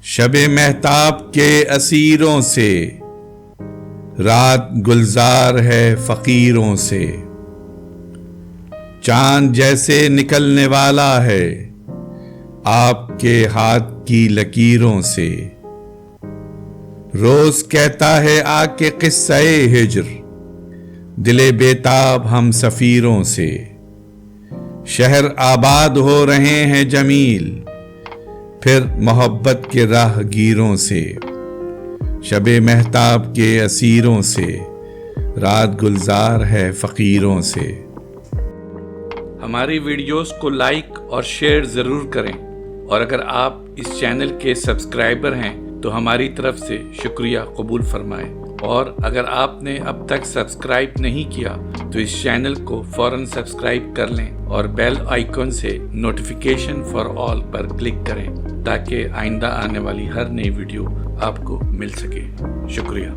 شب مہتاب کے اسیروں سے، رات گلزار ہے فقیروں سے۔ چاند جیسے نکلنے والا ہے آپ کے ہاتھ کی لکیروں سے۔ روز کہتا ہے آ کے قصہ ہجر، دل بیتاب ہم سفیروں سے۔ شہر آباد ہو رہے ہیں جمیل، پھر محبت کے راہ گیروں سے۔ شب مہتاب کے اسیروں سے، رات گلزار ہے فقیروں سے۔ ہماری ویڈیوز کو لائک اور شیئر ضرور کریں، اور اگر آپ اس چینل کے سبسکرائبر ہیں تو ہماری طرف سے شکریہ قبول فرمائیں، اور اگر آپ نے اب تک سبسکرائب نہیں کیا تو اس چینل کو فوراً سبسکرائب کر لیں اور بیل آئیکن سے notification for all per click کریں تاکہ آئندہ آنے والی ہر نئی ویڈیو آپ کو مل سکے۔ شکریہ۔